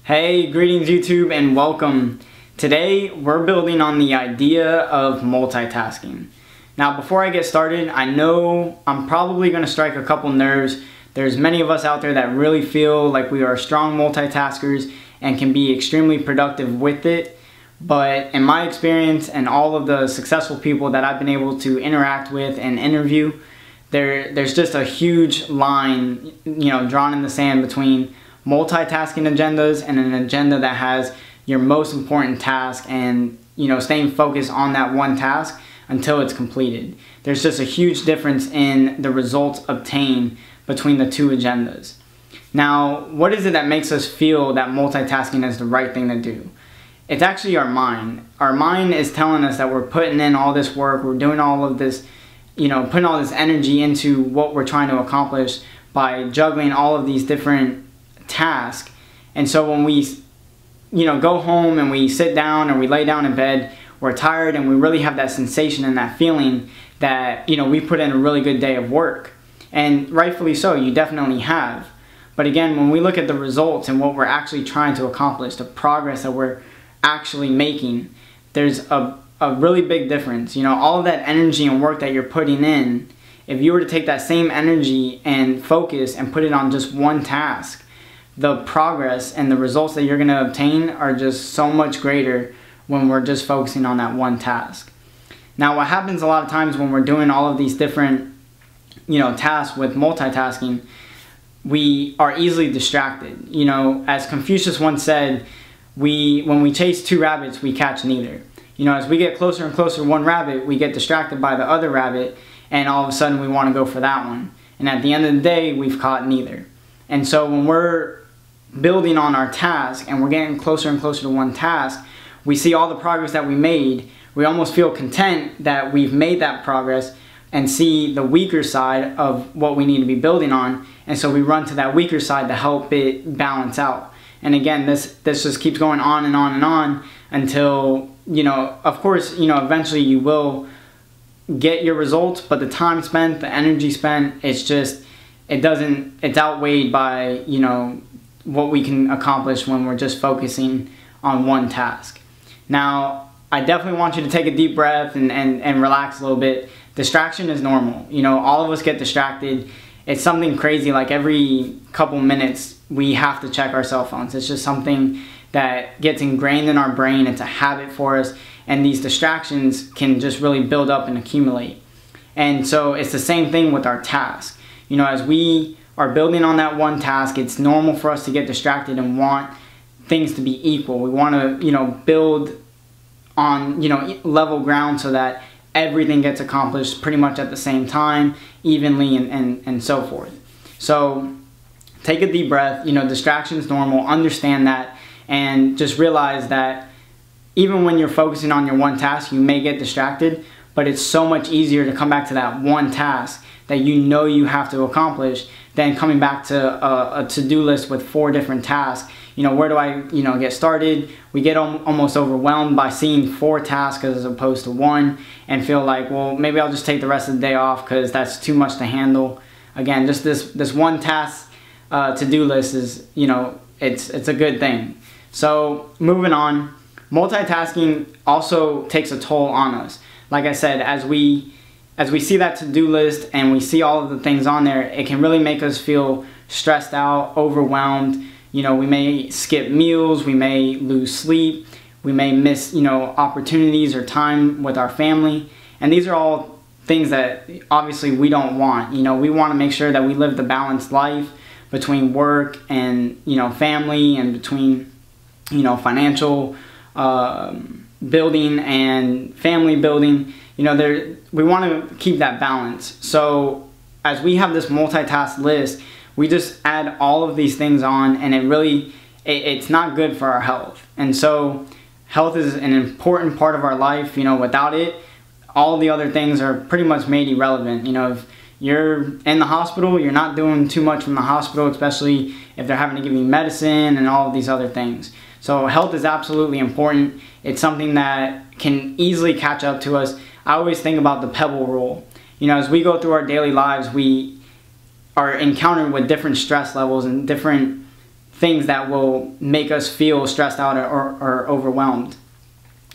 Hey, greetings YouTube and welcome. Today we're building on the idea of multitasking. Now before I get started, I know I'm probably going to strike a couple nerves. There's many of us out there that really feel like we are strong multitaskers and can be extremely productive with it. But in my experience and all of the successful people that I've been able to interact with and interview, there's just a huge line, drawn in the sand between multitasking agendas and an agenda that has your most important task and staying focused on that one task until it's completed. There's just a huge difference in the results obtained between the two agendas. Now, what is it that makes us feel that multitasking is the right thing to do? It's actually our mind. Our mind is telling us that we're putting in all this work, we're doing all of this, putting all this energy into what we're trying to accomplish by juggling all of these different task. And so when we go home and we sit down or we lay down in bed, we're tired and we really have that sensation and that feeling that we put in a really good day of work, and rightfully so, you definitely have. But again, when we look at the results and what we're actually trying to accomplish, the progress that we're actually making, there's a really big difference. All of that energy and work that you're putting in, if you were to take that same energy and focus and put it on just one task, the progress and the results that you're going to obtain are just so much greater when we're just focusing on that one task. Now, what happens a lot of times when we're doing all of these different tasks with multitasking, we are easily distracted. As Confucius once said, when we chase two rabbits, we catch neither. As we get closer and closer to one rabbit, we get distracted by the other rabbit, and all of a sudden we want to go for that one. And at the end of the day, we've caught neither. And so when we're building on our task and we're getting closer and closer to one task, we see all the progress that we made. We almost feel content that we've made that progress and see the weaker side of what we need to be building on, and so we run to that weaker side to help it balance out. And again, this just keeps going on and on and on until of course eventually you will get your results, but the time spent, the energy spent, it's outweighed by what we can accomplish when we're just focusing on one task. Now, I definitely want you to take a deep breath and relax a little bit. Distraction is normal. All of us get distracted. It's something crazy, like every couple minutes we have to check our cell phones. It's just something that gets ingrained in our brain. It's a habit for us, and these distractions can just really build up and accumulate. And so it's the same thing with our task. As we are building on that one task, it's normal for us to get distracted and want things to be equal. We want to build on level ground so that everything gets accomplished pretty much at the same time, evenly, and so forth. So take a deep breath. Distraction's normal. Understand that, and just realize that even when you're focusing on your one task, you may get distracted, but it's so much easier to come back to that one task that you have to accomplish than coming back to a to-do list with 4 different tasks. Where do I get started? We get almost overwhelmed by seeing 4 tasks as opposed to 1, and feel like, well, maybe I'll just take the rest of the day off because that's too much to handle. Again, just this one task to-do list is, it's a good thing. So moving on, multitasking also takes a toll on us. Like I said, as we see that to-do list and we see all of the things on there, it can really make us feel stressed out, overwhelmed. We may skip meals, we may lose sleep, we may miss, opportunities or time with our family. And these are all things that obviously we don't want. We want to make sure that we live the balanced life between work and, family, and between, financial building and family building. We want to keep that balance. So as we have this multitask list, we just add all of these things on, and it's not good for our health. And so health is an important part of our life. Without it, all the other things are pretty much made irrelevant. If you're in the hospital, you're not doing too much from the hospital, especially if they're having to give you medicine and all of these other things. So health is absolutely important. It's something that can easily catch up to us. I always think about the pebble rule. As we go through our daily lives, we are encountered with different stress levels and different things that will make us feel stressed out or overwhelmed.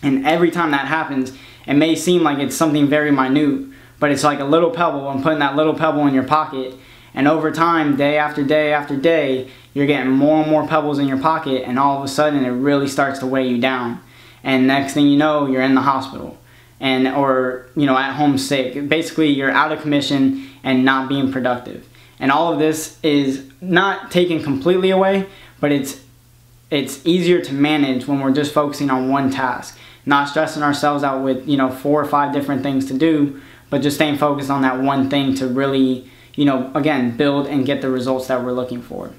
And every time that happens, it may seem like it's something very minute, but it's like a little pebble, and putting that little pebble in your pocket. And over time, day after day after day, you're getting more and more pebbles in your pocket, and all of a sudden it really starts to weigh you down. And next thing you know, you're in the hospital, or at home sick. Basically, you're out of commission and not being productive. And all of this is not taken completely away, but it's easier to manage when we're just focusing on one task, not stressing ourselves out with 4 or 5 different things to do, but just staying focused on that one thing to really again, build and get the results that we're looking for.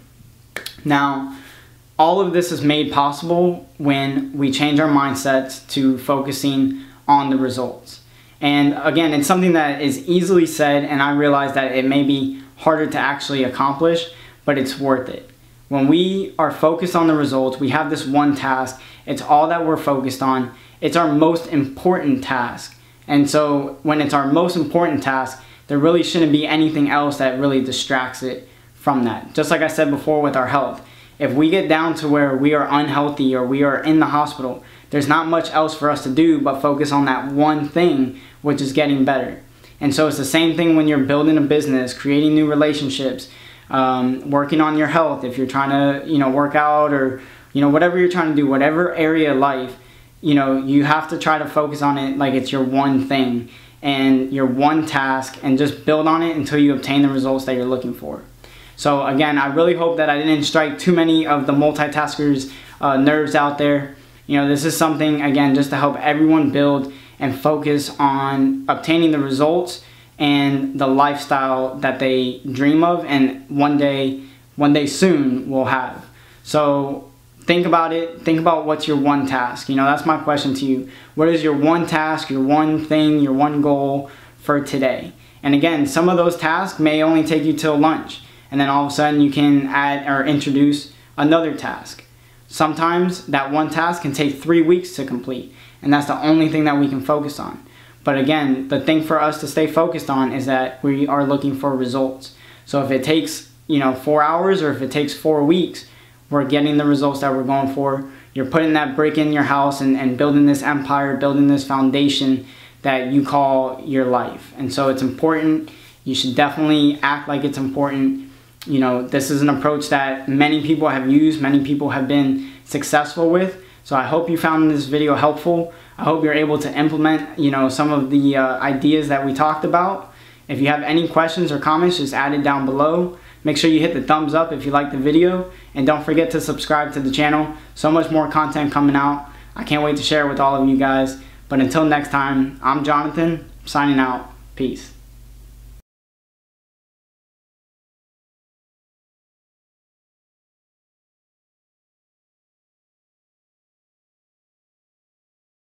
Now, all of this is made possible when we change our mindsets to focusing on the results. And again, it's something that is easily said, and I realize that it may be harder to actually accomplish, but it's worth it. When we are focused on the results, we have this one task, it's all that we're focused on, it's our most important task. And so when it's our most important task, there really shouldn't be anything else that really distracts it from that. Just like I said before with our health, if we get down to where we are unhealthy or we are in the hospital, there's not much else for us to do but focus on that one thing, which is getting better. And so it's the same thing when you're building a business, creating new relationships, working on your health. If you're trying to work out, or whatever you're trying to do, whatever area of life, you have to try to focus on it like it's your one thing and your one task, and just build on it until you obtain the results that you're looking for. So again, I really hope that I didn't strike too many of the multitaskers' nerves out there. This is something, again, just to help everyone build and focus on obtaining the results and the lifestyle that they dream of and one day soon will have. So think about it. Think about what's your one task. That's my question to you. What is your one task, your one thing, your one goal for today? And again, some of those tasks may only take you till lunch, and then all of a sudden you can add or introduce another task. Sometimes that one task can take 3 weeks to complete, and that's the only thing that we can focus on. But again, the thing for us to stay focused on is that we are looking for results. So if it takes 4 hours, or if it takes 4 weeks, we're getting the results that we're going for. You're putting that brick in your house and building this empire, building this foundation that you call your life. And so it's important. You should definitely act like it's important. This is an approach that many people have used, many people have been successful with. So I hope you found this video helpful. I hope you're able to implement, some of the ideas that we talked about. If you have any questions or comments, just add it down below. Make sure you hit the thumbs up if you like the video, and don't forget to subscribe to the channel. So much more content coming out. I can't wait to share it with all of you guys. But until next time, I'm Jonathan, signing out. Peace.